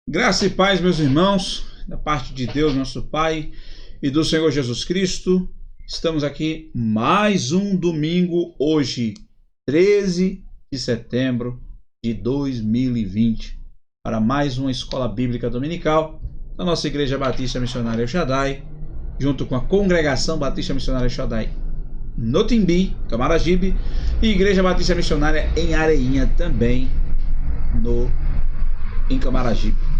Graça e paz, meus irmãos, da parte de Deus, nosso Pai, e do Senhor Jesus Cristo. Estamos aqui mais um domingo, hoje, 13 de setembro de 2020, para mais uma escola bíblica dominical da nossa Igreja Batista Missionária El Shaddai, junto com a Congregação Batista Missionária El Shaddai no Timbi, Camaragibe, e Igreja Batista Missionária em Areinha, também em Camaragibe.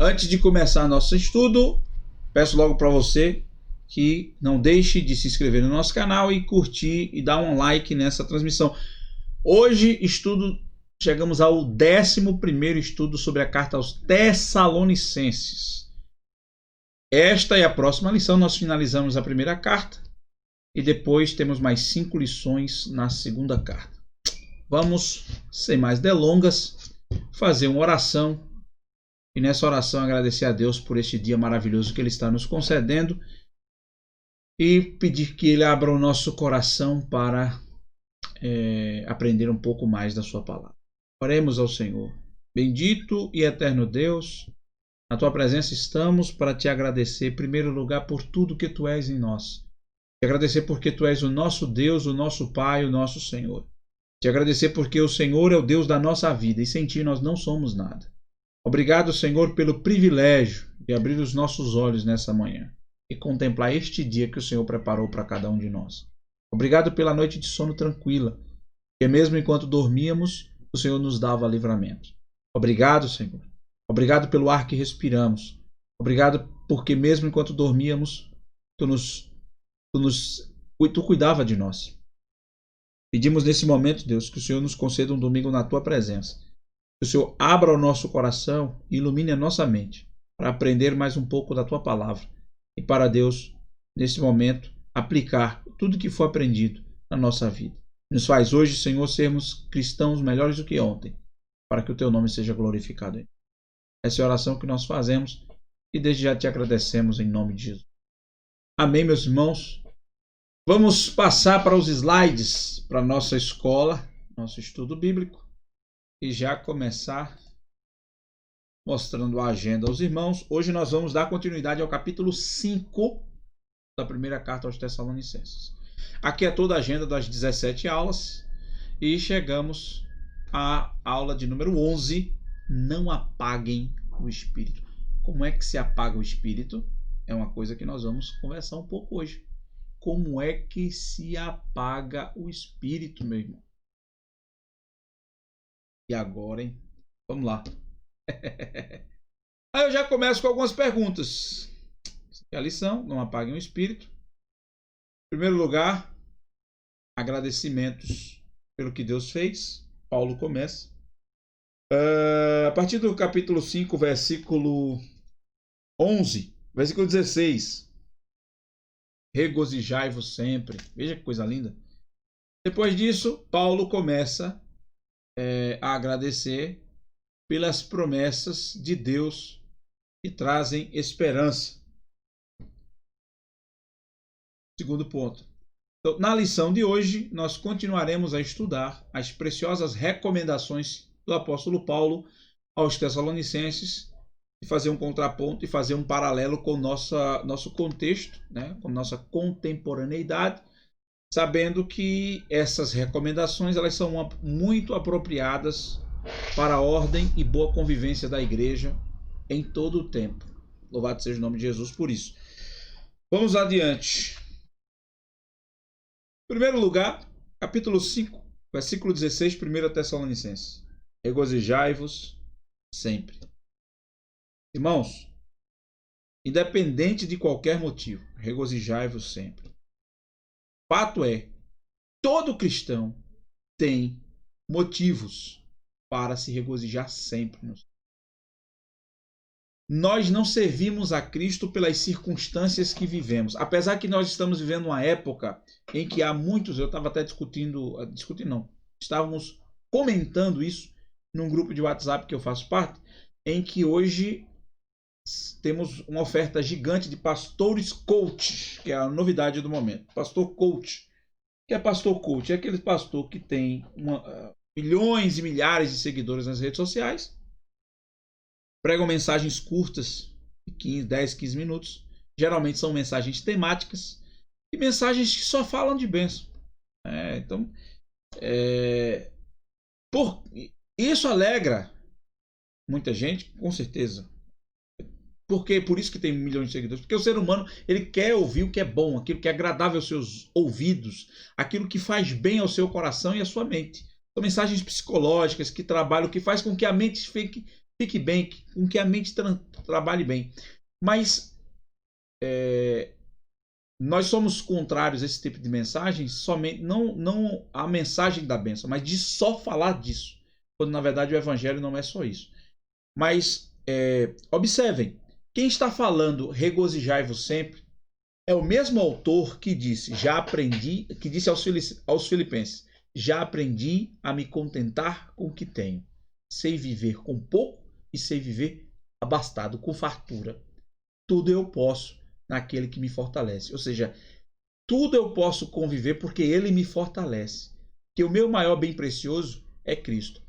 Antes de começar nosso estudo, peço logo para você que não deixe de se inscrever no nosso canal e curtir e dar um like nessa transmissão. Hoje chegamos ao 11º estudo sobre a carta aos Tessalonicenses. Esta é a próxima lição, nós finalizamos a primeira carta e depois temos mais 5 lições na segunda carta. Vamos, sem mais delongas, fazer uma oração. E nessa oração agradecer a Deus por este dia maravilhoso que Ele está nos concedendo e pedir que Ele abra o nosso coração para aprender um pouco mais da Sua palavra. Oremos ao Senhor. Bendito e eterno Deus, na Tua presença estamos para Te agradecer, em primeiro lugar, por tudo que Tu és em nós. Te agradecer porque Tu és o nosso Deus, o nosso Pai, o nosso Senhor. Te agradecer porque o Senhor é o Deus da nossa vida e sem Ti nós não somos nada. Obrigado, Senhor, pelo privilégio de abrir os nossos olhos nessa manhã e contemplar este dia que o Senhor preparou para cada um de nós. Obrigado pela noite de sono tranquila, que mesmo enquanto dormíamos, o Senhor nos dava livramento. Obrigado, Senhor. Obrigado pelo ar que respiramos. Obrigado porque mesmo enquanto dormíamos, Tu cuidava de nós. Pedimos nesse momento, Deus, que o Senhor nos conceda um domingo na Tua presença. Que o Senhor abra o nosso coração e ilumine a nossa mente para aprender mais um pouco da Tua palavra e para Deus, nesse momento, aplicar tudo que for aprendido na nossa vida. Nos faz hoje, Senhor, sermos cristãos melhores do que ontem, para que o Teu nome seja glorificado. Essa é a oração que nós fazemos e desde já Te agradecemos em nome de Jesus. Amém, meus irmãos. Vamos passar para os slides para a nossa escola, nosso estudo bíblico. E já começar mostrando a agenda aos irmãos. Hoje nós vamos dar continuidade ao capítulo 5 da primeira carta aos Tessalonicenses. Aqui é toda a agenda das 17 aulas e chegamos à aula de número 11. Não apaguem o espírito. Como é que se apaga o espírito? É uma coisa que nós vamos conversar um pouco hoje. Como é que se apaga o espírito, meu irmão? E agora, hein? Vamos lá. Aí eu já começo com algumas perguntas. Essa é a lição, não apaguem o espírito. Em primeiro lugar, agradecimentos pelo que Deus fez. Paulo começa. A partir do capítulo 5, versículo 11, versículo 16. Regozijai-vos sempre. Veja que coisa linda. Depois disso, Paulo começa a agradecer pelas promessas de Deus que trazem esperança. Segundo ponto. Então, na lição de hoje, nós continuaremos a estudar as preciosas recomendações do apóstolo Paulo aos Tessalonicenses e fazer um contraponto e fazer um paralelo com nosso contexto, né, com nossa contemporaneidade, sabendo que essas recomendações elas são muito apropriadas para a ordem e boa convivência da igreja em todo o tempo. Louvado seja o nome de Jesus por isso. Vamos adiante. Em primeiro lugar, capítulo 5, versículo 16, 1 Tessalonicenses. Regozijai-vos sempre. Irmãos, independente de qualquer motivo, regozijai-vos sempre. Fato é, todo cristão tem motivos para se regozijar sempre. Nós não servimos a Cristo pelas circunstâncias que vivemos. Apesar que nós estamos vivendo uma época em que há muitos, eu estava até estávamos comentando isso num grupo de WhatsApp que eu faço parte, em que hoje temos uma oferta gigante de pastores coach, que é a novidade do momento. Pastor coach. O que é pastor coach? É aquele pastor que tem milhões e milhares de seguidores nas redes sociais pregam mensagens curtas, de 10, 15 minutos. Geralmente são mensagens temáticas e mensagens que só falam de bênção. Então, isso alegra muita gente, com certeza. Por isso que tem milhões de seguidores. Porque o ser humano, ele quer ouvir o que é bom, aquilo que é agradável aos seus ouvidos, aquilo que faz bem ao seu coração e à sua mente. São mensagens psicológicas que trabalham, que faz com que a mente fique bem, com que a mente trabalhe bem. Mas nós somos contrários a esse tipo de mensagem, somente não a mensagem da bênção, mas de só falar disso. Quando na verdade o evangelho não é só isso. Mas observem, quem está falando regozijai-vos sempre é o mesmo autor que disse, que disse aos filipenses, já aprendi a me contentar com o que tenho. Sei viver com pouco e sei viver abastado, com fartura. Tudo eu posso naquele que me fortalece. Ou seja, tudo eu posso conviver porque ele me fortalece. Que o meu maior bem precioso é Cristo.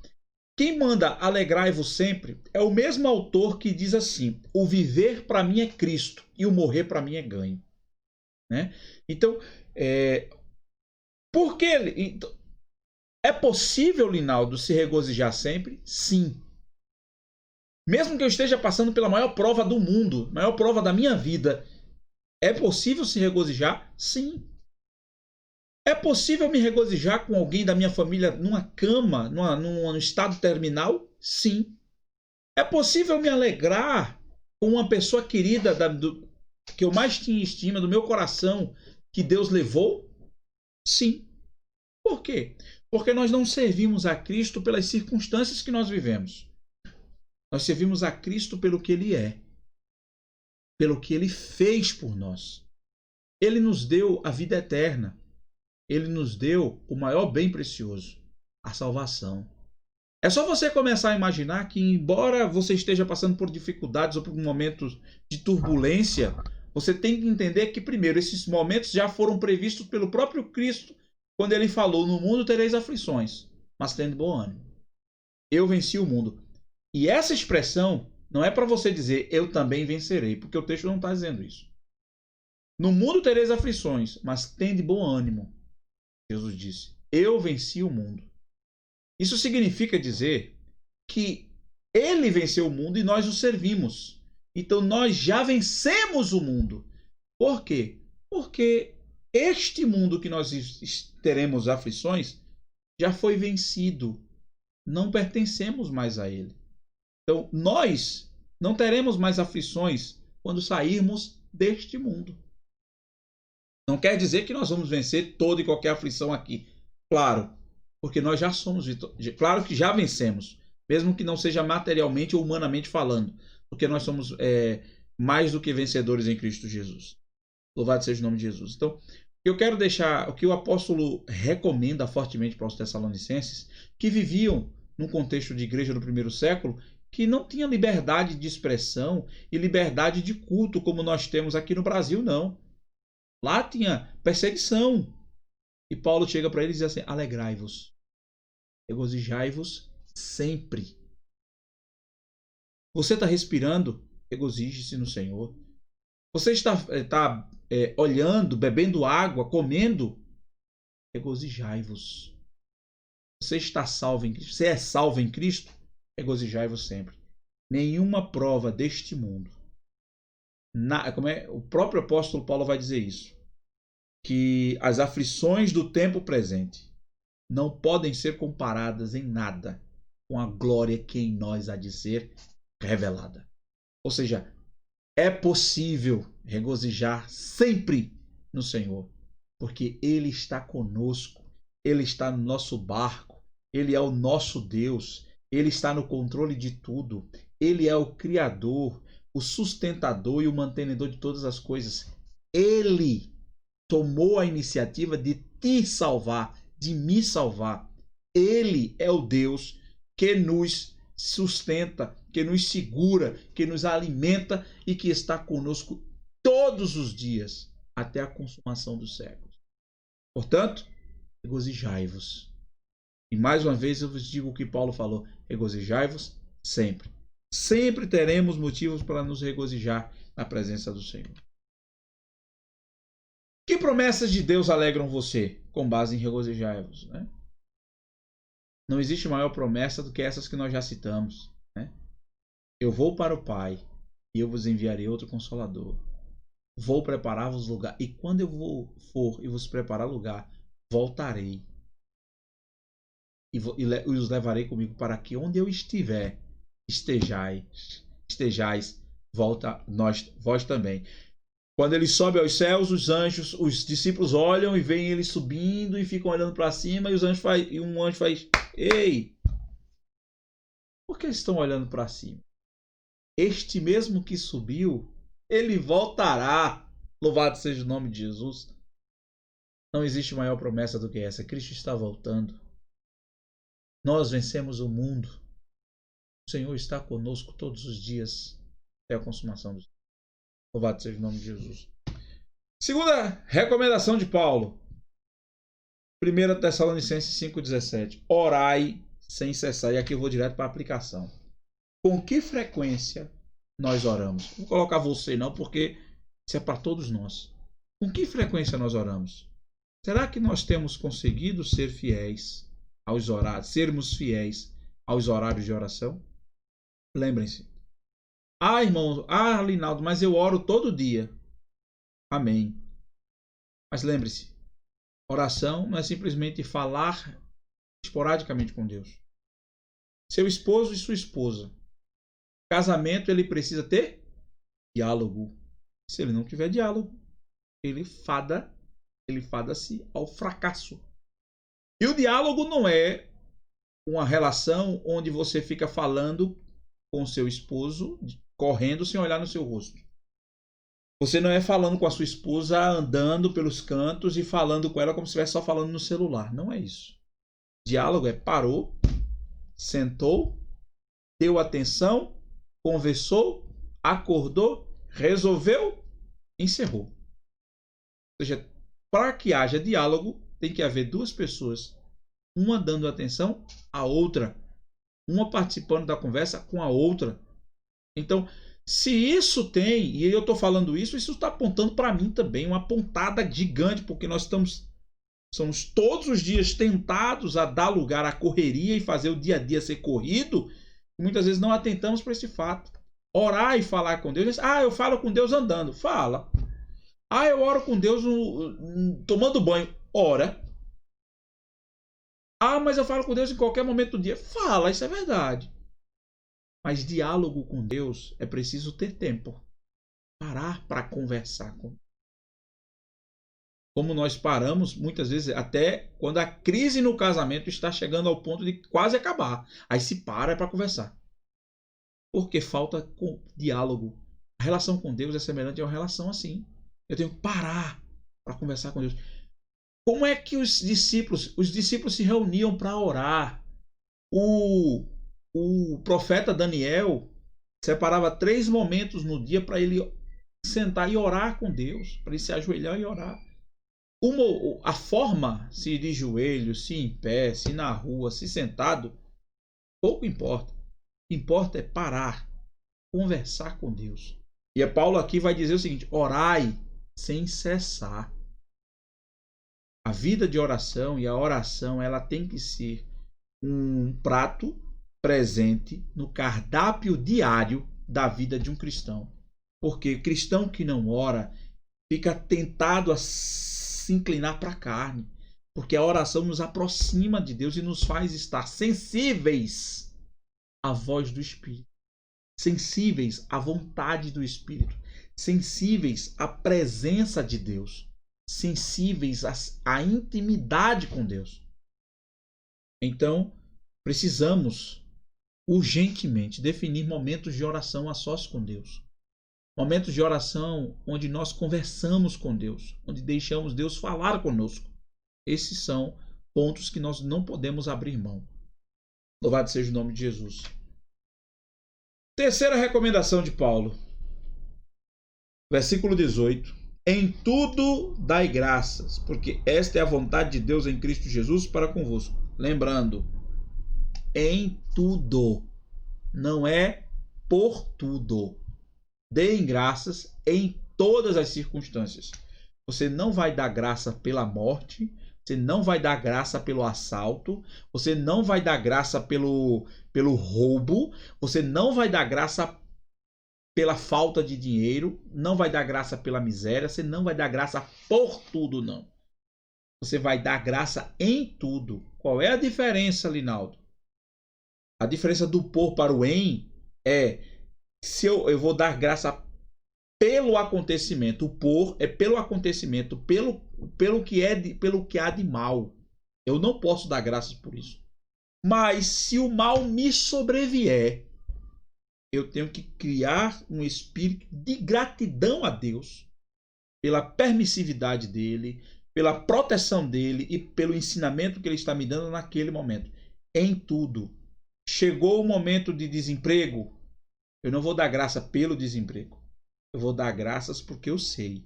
Quem manda alegrai-vos sempre é o mesmo autor que diz assim, o viver para mim é Cristo e o morrer para mim é ganho. Né? Então, por que é possível, Linaldo, se regozijar sempre? Sim. Mesmo que eu esteja passando pela maior prova do mundo, maior prova da minha vida, é possível se regozijar? Sim. É possível me regozijar com alguém da minha família numa cama, num estado terminal? Sim. É possível me alegrar com uma pessoa querida que eu mais tinha estima, do meu coração, que Deus levou? Sim. Por quê? Porque nós não servimos a Cristo pelas circunstâncias que nós vivemos. Nós servimos a Cristo pelo que Ele é, pelo que Ele fez por nós. Ele nos deu a vida eterna. Ele nos deu o maior bem precioso, a salvação. É só você começar a imaginar que, embora você esteja passando por dificuldades ou por momentos de turbulência, você tem que entender que, primeiro, esses momentos já foram previstos pelo próprio Cristo, quando ele falou, no mundo tereis aflições, mas tende bom ânimo. Eu venci o mundo. E essa expressão não é para você dizer, eu também vencerei, porque o texto não está dizendo isso. No mundo tereis aflições, mas tende bom ânimo. Jesus disse, eu venci o mundo. Isso significa dizer que ele venceu o mundo e nós o servimos. Então nós já vencemos o mundo. Por quê? Porque este mundo que nós teremos aflições já foi vencido. Não pertencemos mais a ele. Então nós não teremos mais aflições quando sairmos deste mundo. Não quer dizer que nós vamos vencer toda e qualquer aflição aqui. Claro, porque nós já somos vitoriosos. Claro que já vencemos, mesmo que não seja materialmente ou humanamente falando, porque nós somos mais do que vencedores em Cristo Jesus. Louvado seja o nome de Jesus. Então, eu quero deixar o que o apóstolo recomenda fortemente para os tessalonicenses, que viviam num contexto de igreja do primeiro século, que não tinha liberdade de expressão e liberdade de culto como nós temos aqui no Brasil, não. Lá tinha perseguição. E Paulo chega para eles e diz assim, alegrai-vos, regozijai-vos sempre. Você está respirando? Regozije-se no Senhor. Você está olhando, bebendo água, comendo? Regozijai-vos. Você está salvo em Cristo? Você é salvo em Cristo? Regozijai-vos sempre. Nenhuma prova deste mundo. O próprio apóstolo Paulo vai dizer isso. Que as aflições do tempo presente não podem ser comparadas em nada com a glória que em nós há de ser revelada. Ou seja, é possível regozijar sempre no Senhor, porque Ele está conosco, Ele está no nosso barco, Ele é o nosso Deus, Ele está no controle de tudo, Ele é o Criador, o sustentador e o mantenedor de todas as coisas. Ele tomou a iniciativa de te salvar, de me salvar. Ele é o Deus que nos sustenta, que nos segura, que nos alimenta e que está conosco todos os dias até a consumação dos séculos. Portanto, regozijai-vos. E mais uma vez eu vos digo o que Paulo falou: regozijai-vos sempre. Sempre teremos motivos para nos regozijar na presença do Senhor. Que promessas de Deus alegram você? Com base em regozijai-vos, né? Não existe maior promessa do que essas que nós já citamos, né? Eu vou para o Pai e eu vos enviarei outro Consolador. Vou preparar-vos lugar. E quando eu for e vos preparar lugar, voltarei. E os levarei comigo para que onde eu estiver, estejais, volta vós também. Quando ele sobe aos céus, os anjos, os discípulos olham e veem ele subindo e ficam olhando para cima, e um anjo faz: ei! Por que eles estão olhando para cima? Este mesmo que subiu, ele voltará. Louvado seja o nome de Jesus. Não existe maior promessa do que essa. Cristo está voltando. Nós vencemos o mundo. O Senhor está conosco todos os dias até a consumação dos dias. Louvado seja o nome de Jesus. Segunda recomendação de Paulo. 1 Tessalonicenses 5,17. Orai sem cessar. E aqui eu vou direto para a aplicação. Com que frequência nós oramos? Não vou colocar você não, porque isso é para todos nós. Com que frequência nós oramos? Será que nós temos conseguido ser fiéis aos horários, sermos fiéis aos horários de oração? Lembrem-se. Irmão, Linaldo, mas eu oro todo dia. Amém. Mas lembre-se, oração não é simplesmente falar esporadicamente com Deus. Seu esposo e sua esposa. Casamento, ele precisa ter diálogo. Se ele não tiver diálogo, ele fada-se ao fracasso. E o diálogo não é uma relação onde você fica falando com seu esposo, correndo sem olhar no seu rosto. Você não é falando com a sua esposa, andando pelos cantos e falando com ela como se estivesse só falando no celular. Não é isso. Diálogo é parou, sentou, deu atenção, conversou, acordou, resolveu, encerrou. Ou seja, para que haja diálogo, tem que haver duas pessoas, uma dando atenção à outra, uma participando da conversa com a outra. Então, se isso tem, e eu estou falando isso está apontando para mim também, uma pontada gigante, porque nós somos todos os dias tentados a dar lugar à correria e fazer o dia a dia ser corrido, e muitas vezes não atentamos para esse fato. Orar e falar com Deus, eu falo com Deus andando, fala. Eu oro com Deus tomando banho, ora. Mas eu falo com Deus em qualquer momento do dia, fala, isso é verdade. Mas diálogo com Deus é preciso ter tempo. Parar para conversar com Deus. Como nós paramos, muitas vezes, até quando a crise no casamento está chegando ao ponto de quase acabar. Aí se para conversar. Porque falta diálogo. A relação com Deus é semelhante a uma relação assim. Eu tenho que parar para conversar com Deus. Como é que os discípulos se reuniam para orar? O profeta Daniel separava 3 momentos no dia para ele sentar e orar com Deus, para ele se ajoelhar e orar. A forma, se de joelho, se em pé, se na rua, se sentado, pouco importa. O que importa é parar, conversar com Deus. E Paulo aqui vai dizer o seguinte: orai sem cessar. A vida de oração e a oração, ela tem que ser um prato presente no cardápio diário da vida de um cristão. Porque cristão que não ora fica tentado a se inclinar para a carne. Porque a oração nos aproxima de Deus e nos faz estar sensíveis à voz do Espírito. Sensíveis à vontade do Espírito. Sensíveis à presença de Deus. Sensíveis à intimidade com Deus. Então, precisamos urgentemente definir momentos de oração a sós com Deus. Momentos de oração onde nós conversamos com Deus, onde deixamos Deus falar conosco. Esses são pontos que nós não podemos abrir mão. Louvado seja o nome de Jesus. Terceira recomendação de Paulo. Versículo 18. Em tudo dai graças, porque esta é a vontade de Deus em Cristo Jesus para convosco. Lembrando, em tudo. Não é por tudo. Deem graças em todas as circunstâncias. Você não vai dar graça pela morte, você não vai dar graça pelo assalto, você não vai dar graça pelo roubo, você não vai dar graça pela falta de dinheiro, não vai dar graça pela miséria, você não vai dar graça por tudo, não. Você vai dar graça em tudo. Qual é a diferença, Linaldo? A diferença do por para o em é se eu vou dar graça pelo acontecimento. O por é pelo acontecimento, pelo que há de mal. Eu não posso dar graças por isso. Mas se o mal me sobrevier, eu tenho que criar um espírito de gratidão a Deus pela permissividade dele, pela proteção dele e pelo ensinamento que ele está me dando naquele momento. Em tudo. Chegou o momento de desemprego, eu não vou dar graça pelo desemprego. Eu vou dar graças porque eu sei.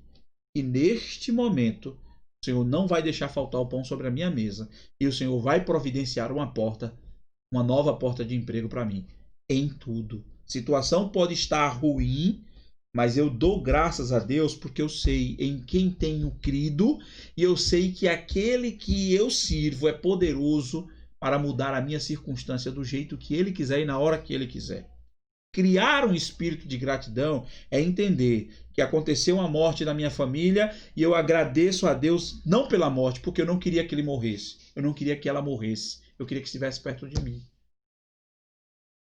E neste momento, o Senhor não vai deixar faltar o pão sobre a minha mesa. E o Senhor vai providenciar uma porta, uma nova porta de emprego para mim. Em tudo. A situação pode estar ruim, mas eu dou graças a Deus porque eu sei em quem tenho crido e eu sei que aquele que eu sirvo é poderoso para mudar a minha circunstância do jeito que ele quiser e na hora que ele quiser. Criar um espírito de gratidão é entender que aconteceu uma morte na minha família e eu agradeço a Deus não pela morte, porque eu não queria que ele morresse. Eu não queria que ela morresse. Eu queria que estivesse perto de mim.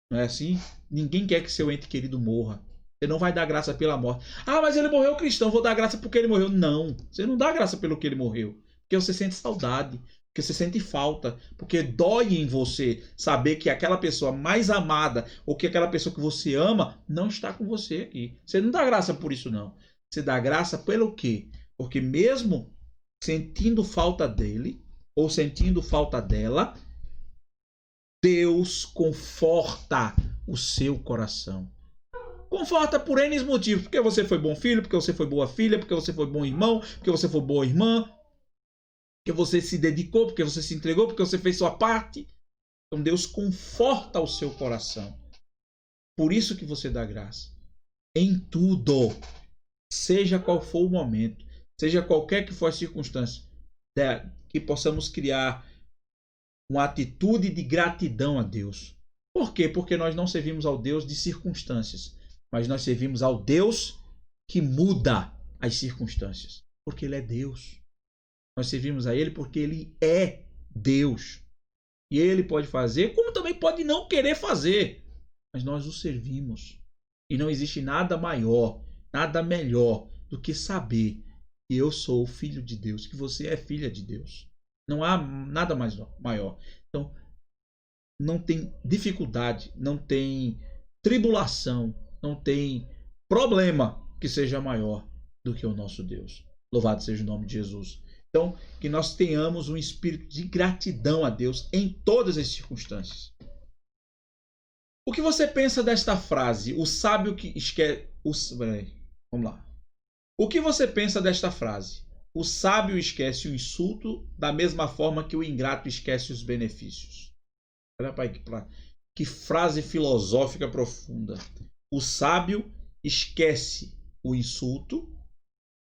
Não é assim? Ninguém quer que seu ente querido morra. Você não vai dar graça pela morte. Ah, mas ele morreu cristão, vou dar graça porque ele morreu. Não, você não dá graça pelo que ele morreu. Porque você sente saudade, porque você sente falta, porque dói em você saber que aquela pessoa mais amada ou que aquela pessoa que você ama não está com você aqui. Você não dá graça por isso, não. Você dá graça pelo quê? Porque mesmo sentindo falta dele ou sentindo falta dela, Deus conforta o seu coração. Conforta por N motivos. Porque você foi bom filho, porque você foi boa filha, porque você foi bom irmão, porque você foi boa irmã, porque você se dedicou, porque você se entregou, porque você fez sua parte. Então Deus conforta o seu coração. Por isso que você dá graça. Em tudo. Seja qual for o momento, seja qualquer que for a circunstância, que possamos criar uma atitude de gratidão a Deus. Por quê? Porque nós não servimos ao Deus de circunstâncias, mas nós servimos ao Deus que muda as circunstâncias. Porque Ele é Deus. Nós servimos a Ele porque Ele é Deus. E Ele pode fazer, como também pode não querer fazer. Mas nós o servimos. E não existe nada maior, nada melhor do que saber que eu sou filho de Deus, que você é filha de Deus. Não há nada mais maior. Então, não tem dificuldade, não tem tribulação, não tem problema que seja maior do que o nosso Deus. Louvado seja o nome de Jesus. Então, que nós tenhamos um espírito de gratidão a Deus em todas as circunstâncias. O que você pensa desta frase? O sábio que esquece... Vamos lá. O que você pensa desta frase? O sábio esquece o insulto da mesma forma que o ingrato esquece os benefícios. Olha para que frase filosófica profunda. O sábio esquece o insulto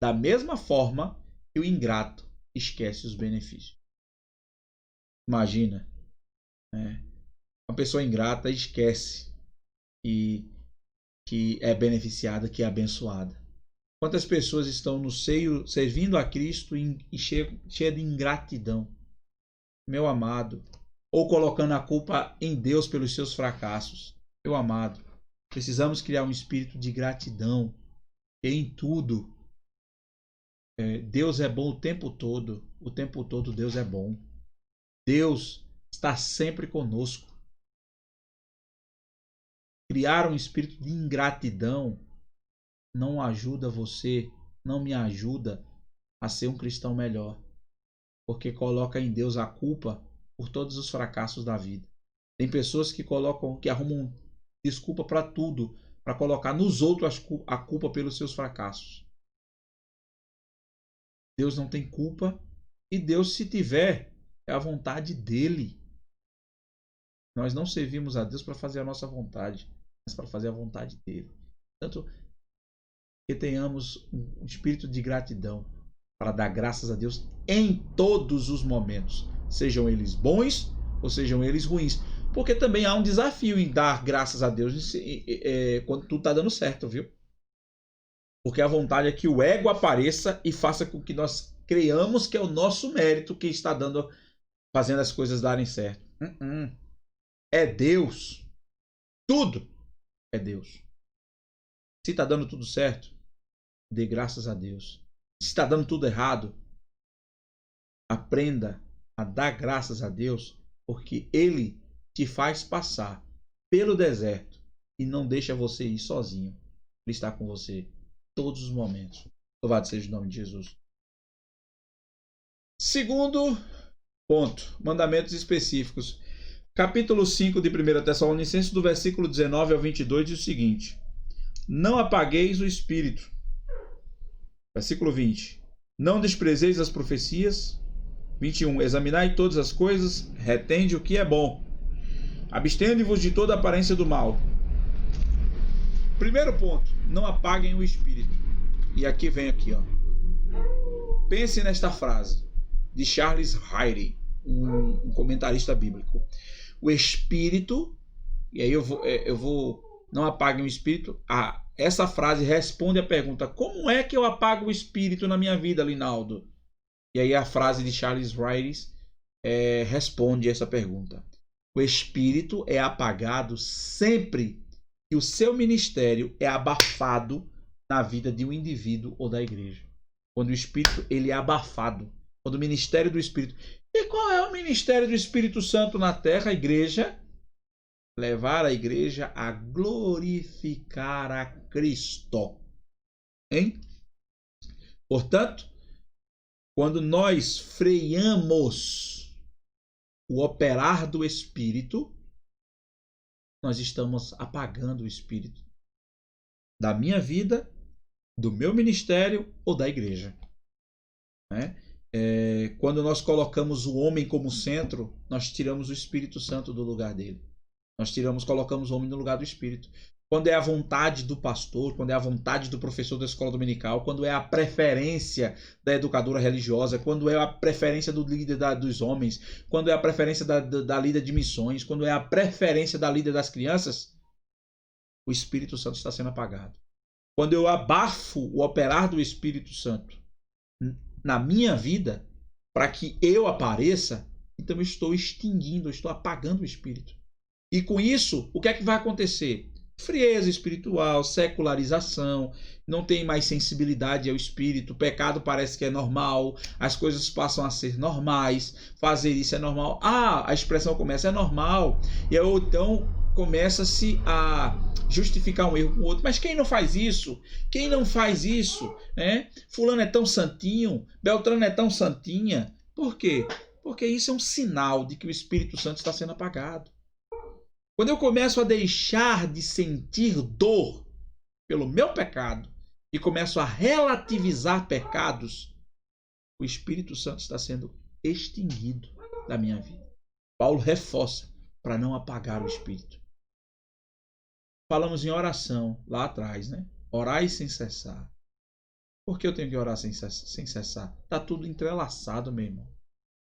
da mesma forma que o ingrato esquece os benefícios. Imagina, né? Uma pessoa ingrata esquece que é beneficiada, que é abençoada. Quantas pessoas estão no seio servindo a Cristo e cheia de ingratidão, meu amado, ou colocando a culpa em Deus pelos seus fracassos. Meu amado, precisamos criar um espírito de gratidão em tudo. Deus é bom o tempo todo Deus é bom. Deus está sempre conosco. Criar um espírito de ingratidão não ajuda você, não me ajuda a ser um cristão melhor, porque coloca em Deus a culpa por todos os fracassos da vida. Tem pessoas que arrumam desculpa para tudo, para colocar nos outros a culpa pelos seus fracassos. Deus não tem culpa e Deus, se tiver, é a vontade dele. Nós não servimos a Deus para fazer a nossa vontade. mas para fazer a vontade dele. Portanto, que tenhamos um espírito de gratidão para dar graças a Deus em todos os momentos, sejam eles bons ou sejam eles ruins. Porque também há um desafio em dar graças a Deus quando tudo está dando certo, viu? Porque a vontade é que o ego apareça e faça com que nós creiamos que é o nosso mérito que está fazendo as coisas darem certo. É Deus. Tudo é Deus. Se está dando tudo certo, dê graças a Deus. Se está dando tudo errado, aprenda a dar graças a Deus, porque Ele te faz passar pelo deserto e não deixa você ir sozinho. Ele está com você todos os momentos. Louvado seja o nome de Jesus. Segundo ponto, mandamentos específicos. Capítulo 5 de 1 Tessalonicenses, do versículo 19 ao 22, diz o seguinte: não apagueis o espírito. Versículo 20. Não desprezeis as profecias. 21. Examinai todas as coisas, retende o que é bom. Abstende-vos de toda aparência do mal. Primeiro ponto, não apaguem o espírito. E aqui vem ó. Pense nesta frase de Charles Ryrie, um comentarista bíblico. O espírito, e aí eu vou não apaguem o espírito. Essa frase responde a pergunta: como é que eu apago o espírito na minha vida, Linaldo? E aí a frase de Charles Ryrie responde essa pergunta. O espírito é apagado sempre que o seu ministério é abafado na vida de um indivíduo ou da igreja. Quando o espírito ele é abafado. Quando o ministério do espírito... E qual é o ministério do Espírito Santo na terra? A igreja... levar a igreja a glorificar a Cristo. Hein? Portanto, quando nós freamos o operar do Espírito, nós estamos apagando o Espírito da minha vida, do meu ministério ou da igreja. Quando nós colocamos o homem como centro, nós tiramos o Espírito Santo do lugar dele. Nós colocamos o homem no lugar do Espírito. Quando é a vontade do pastor, quando é a vontade do professor da escola dominical, quando é a preferência da educadora religiosa, quando é a preferência do líder dos homens, quando é a preferência da líder de missões, quando é a preferência da líder das crianças, o Espírito Santo está sendo apagado. Quando eu abafo o operar do Espírito Santo na minha vida, para que eu apareça, então eu estou extinguindo, eu estou apagando o Espírito. E com isso, o que é que vai acontecer? Frieza espiritual, secularização, não tem mais sensibilidade ao espírito, o pecado parece que é normal, as coisas passam a ser normais, fazer isso é normal. A expressão começa, é normal. E aí, então começa-se a justificar um erro com o outro. Mas quem não faz isso? Quem não faz isso? Fulano é tão santinho, Beltrano é tão santinha. Por quê? Porque isso é um sinal de que o Espírito Santo está sendo apagado. Quando eu começo a deixar de sentir dor pelo meu pecado e começo a relativizar pecados, o Espírito Santo está sendo extinguido da minha vida. Paulo reforça para não apagar o Espírito. Falamos em oração lá atrás, Orai sem cessar. Por que eu tenho que orar sem cessar? Está tudo entrelaçado, meu irmão.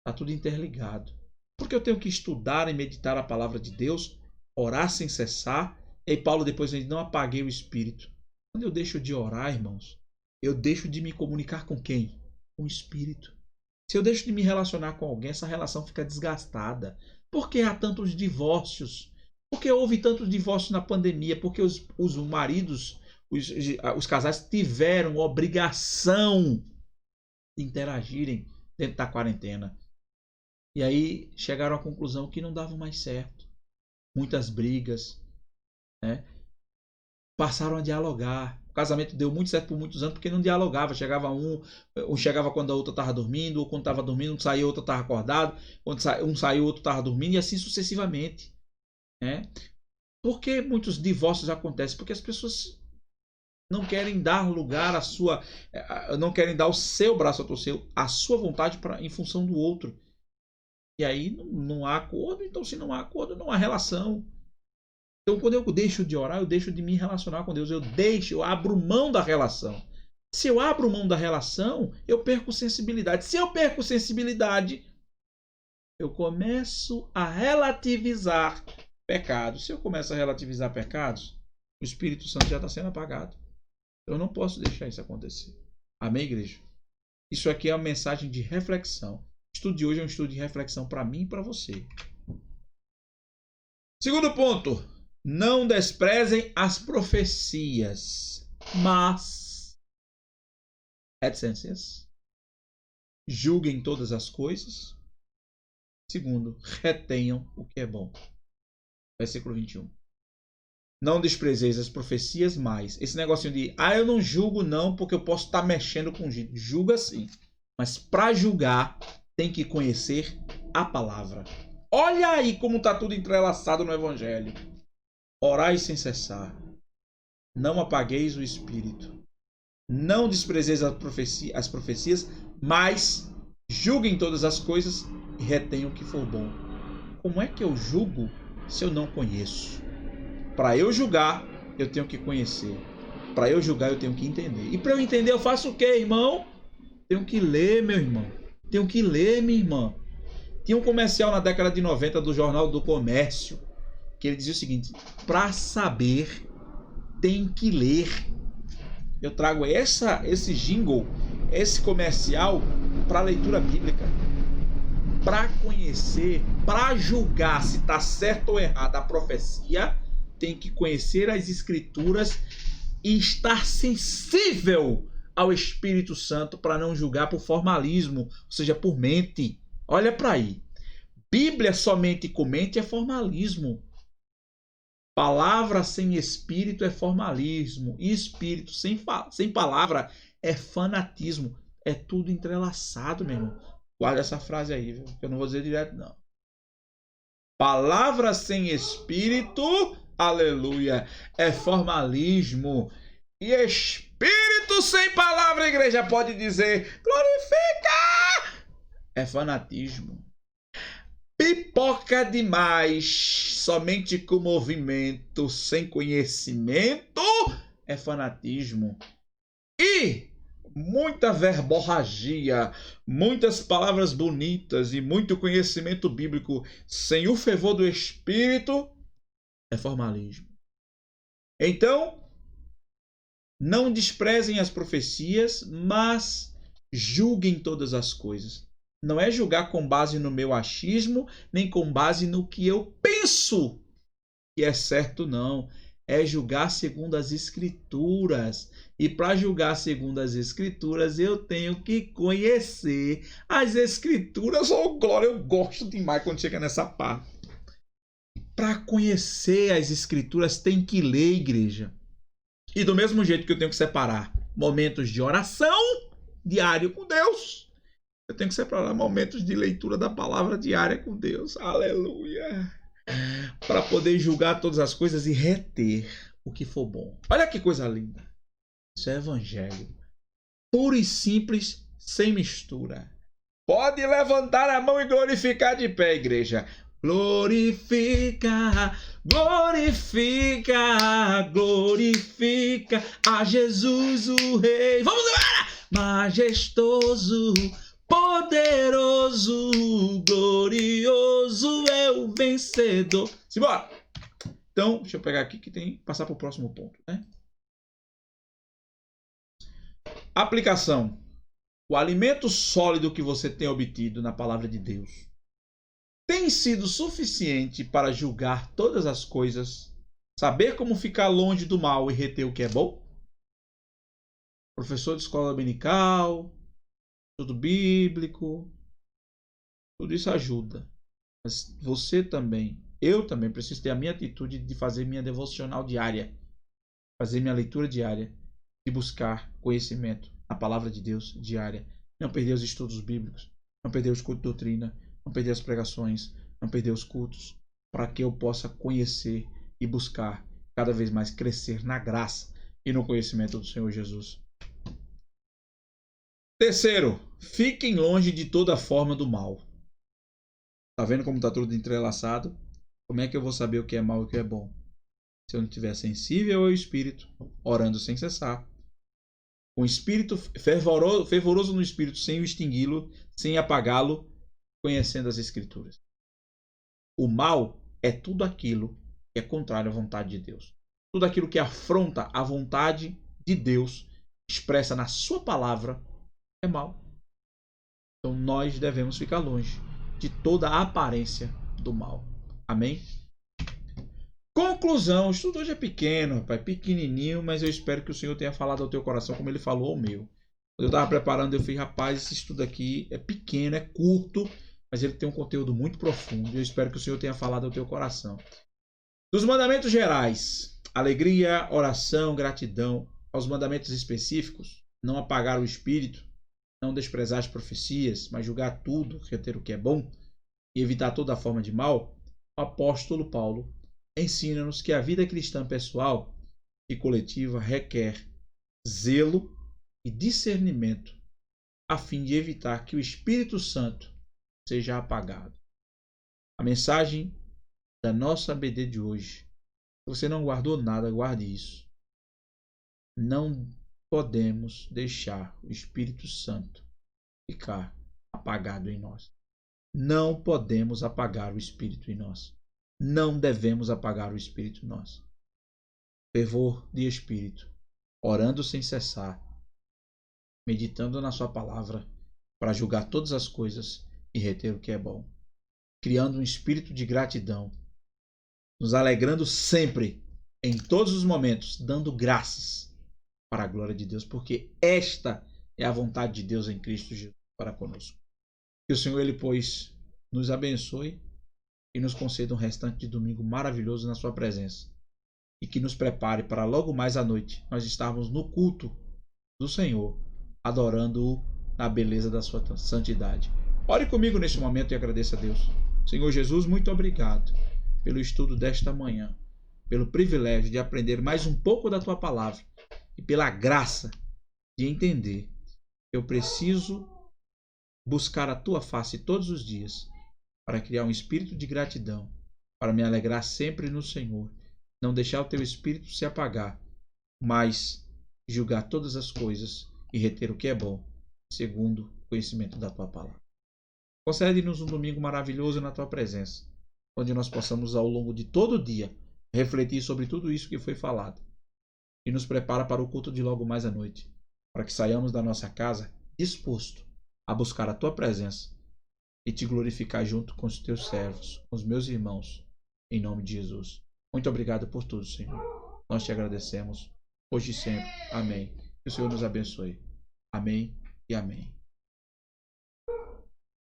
Está tudo interligado. Por que eu tenho que estudar e meditar a palavra de Deus? Orar sem cessar. E Paulo depois diz: não apaguei o espírito. Quando eu deixo de orar, irmãos, eu deixo de me comunicar com quem? Com o Espírito. Se eu deixo de me relacionar com alguém, essa relação fica desgastada. Por que há tantos divórcios? Por que houve tantos divórcios na pandemia? Porque os maridos, os casais tiveram obrigação de interagirem dentro da quarentena. E aí chegaram à conclusão que não dava mais certo. Muitas brigas, passaram a dialogar. O casamento deu muito certo por muitos anos porque não dialogava. Chegava chegava quando a outra estava dormindo, ou quando estava dormindo, um saía, o outro estava acordado, quando um saiu, o outro estava dormindo, e assim sucessivamente. Por que muitos divórcios acontecem? Porque as pessoas não querem dar lugar à sua, não querem dar o seu braço a torcer, a sua vontade em função do outro. E aí não há acordo. Então, se não há acordo, não há relação. Então, quando eu deixo de orar, eu deixo de me relacionar com Deus. Eu abro mão da relação. Se eu abro mão da relação, eu perco sensibilidade. Se eu perco sensibilidade, eu começo a relativizar pecados. Se eu começo a relativizar pecados, o Espírito Santo já está sendo apagado. Eu não posso deixar isso acontecer. Amém, igreja? Isso aqui é uma mensagem de reflexão. O estudo de hoje é um estudo de reflexão para mim e para você. Segundo ponto. Não desprezem as profecias, mas reticências. Julguem todas as coisas. Segundo, retenham o que é bom. Versículo 21. Não desprezeis as profecias, mas esse negocinho de eu não julgo não, porque eu posso estar mexendo com gente. Julga sim. Mas para julgar, tem que conhecer a palavra. Olha aí como está tudo entrelaçado no Evangelho. Orai sem cessar. Não apagueis o espírito. Não desprezeis as profecias, mas julguem todas as coisas e retenham o que for bom. Como é que eu julgo se eu não conheço? Para eu julgar, eu tenho que conhecer. Para eu julgar, eu tenho que entender. E para eu entender, eu faço o quê, irmão? Tenho que ler, meu irmão. Tenho que ler, minha irmã. Tinha um comercial na década de 90 do Jornal do Comércio, que ele dizia o seguinte: para saber, tem que ler. Eu trago esse jingle, esse comercial para a leitura bíblica. Para conhecer, para julgar se está certo ou errado a profecia, tem que conhecer as escrituras e estar sensível ao Espírito Santo para não julgar por formalismo, ou seja, por mente. Olha para aí. Bíblia somente com mente é formalismo. Palavra sem espírito é formalismo. E espírito sem palavra é fanatismo. É tudo entrelaçado, meu irmão. Guarda essa frase aí, viu? Eu não vou dizer direto, não. Palavra sem espírito, aleluia, é formalismo. E espírito sem palavra, a igreja pode dizer, glorifica! É fanatismo. Pipoca demais, somente com movimento, sem conhecimento, é fanatismo. E muita verborragia, muitas palavras bonitas e muito conhecimento bíblico sem o fervor do Espírito, é formalismo. Então, não desprezem as profecias, mas julguem todas as coisas. Não é julgar com base no meu achismo, nem com base no que eu penso que é certo, não. É julgar segundo as Escrituras. E para julgar segundo as Escrituras, eu tenho que conhecer as Escrituras. Oh, glória, eu gosto demais quando chega nessa parte. Para conhecer as Escrituras, tem que ler, igreja. E do mesmo jeito que eu tenho que separar momentos de oração diário com Deus, eu tenho que separar momentos de leitura da palavra diária com Deus. Aleluia! Para poder julgar todas as coisas e reter o que for bom. Olha que coisa linda. Isso é evangelho. Puro e simples, sem mistura. Pode levantar a mão e glorificar de pé, igreja. Glorifica, glorifica, glorifica a Jesus o Rei. Vamos embora! Majestoso, poderoso, glorioso é o vencedor. Simbora! Então, deixa eu pegar aqui que tem que passar para o próximo ponto, né? Aplicação. O alimento sólido que você tem obtido na palavra de Deus tem sido suficiente para julgar todas as coisas, saber como ficar longe do mal e reter o que é bom? Professor de escola dominical, estudo bíblico, tudo isso ajuda. Mas você também, eu também preciso ter a minha atitude de fazer minha devocional diária, fazer minha leitura diária, de buscar conhecimento na palavra de Deus diária, não perder os estudos bíblicos, não perder os cultos de doutrina, não perder as pregações, não perder os cultos, para que eu possa conhecer e buscar cada vez mais crescer na graça e no conhecimento do Senhor Jesus. Terceiro, fiquem longe de toda forma do mal. Tá vendo como está tudo entrelaçado? Como é que eu vou saber o que é mal e o que é bom? Se eu não estiver sensível ao Espírito, orando sem cessar, com espírito fervoroso no Espírito, sem o extingui-lo, sem apagá-lo, conhecendo as Escrituras. O mal é tudo aquilo que é contrário à vontade de Deus. Tudo aquilo que afronta a vontade de Deus, expressa na sua palavra, é mal. Então nós devemos ficar longe de toda a aparência do mal. Amém? Conclusão, o estudo hoje é pequeno, rapaz, pequenininho, mas eu espero que o Senhor tenha falado ao teu coração como ele falou ao meu. Quando eu estava preparando, eu falei, rapaz, esse estudo aqui é pequeno, é curto, mas ele tem um conteúdo muito profundo. Eu espero que o Senhor tenha falado ao teu coração. Dos mandamentos gerais, alegria, oração, gratidão. Aos mandamentos específicos, não apagar o espírito, não desprezar as profecias, mas julgar tudo, reter o que é bom e evitar toda forma de mal, o apóstolo Paulo ensina-nos que a vida cristã pessoal e coletiva requer zelo e discernimento a fim de evitar que o Espírito Santo seja apagado. A mensagem da nossa ABD de hoje, se você não guardou nada, guarde isso. Não podemos deixar o Espírito Santo ficar apagado em nós. Não podemos apagar o Espírito em nós. Não devemos apagar o Espírito em nós. Fervor de espírito, orando sem cessar, meditando na sua palavra para julgar todas as coisas e reter o que é bom. Criando um espírito de gratidão, nos alegrando sempre, em todos os momentos, dando graças para a glória de Deus, porque esta é a vontade de Deus em Cristo Jesus para conosco. Que o Senhor, Ele, pois, nos abençoe e nos conceda um restante de domingo maravilhoso na sua presença. E que nos prepare para logo mais à noite nós estarmos no culto do Senhor, adorando-o na beleza da sua santidade. Ore comigo neste momento e agradeça a Deus. Senhor Jesus, muito obrigado pelo estudo desta manhã, pelo privilégio de aprender mais um pouco da tua palavra e pela graça de entender que eu preciso buscar a tua face todos os dias para criar um espírito de gratidão, para me alegrar sempre no Senhor, não deixar o teu espírito se apagar, mas julgar todas as coisas e reter o que é bom, segundo o conhecimento da tua palavra. Concede-nos um domingo maravilhoso na tua presença, onde nós possamos ao longo de todo o dia refletir sobre tudo isso que foi falado e nos prepara para o culto de logo mais à noite, para que saiamos da nossa casa disposto a buscar a tua presença e te glorificar junto com os teus servos, com os meus irmãos, em nome de Jesus. Muito obrigado por tudo, Senhor. Nós te agradecemos, hoje e sempre. Amém. Que o Senhor nos abençoe. Amém e amém.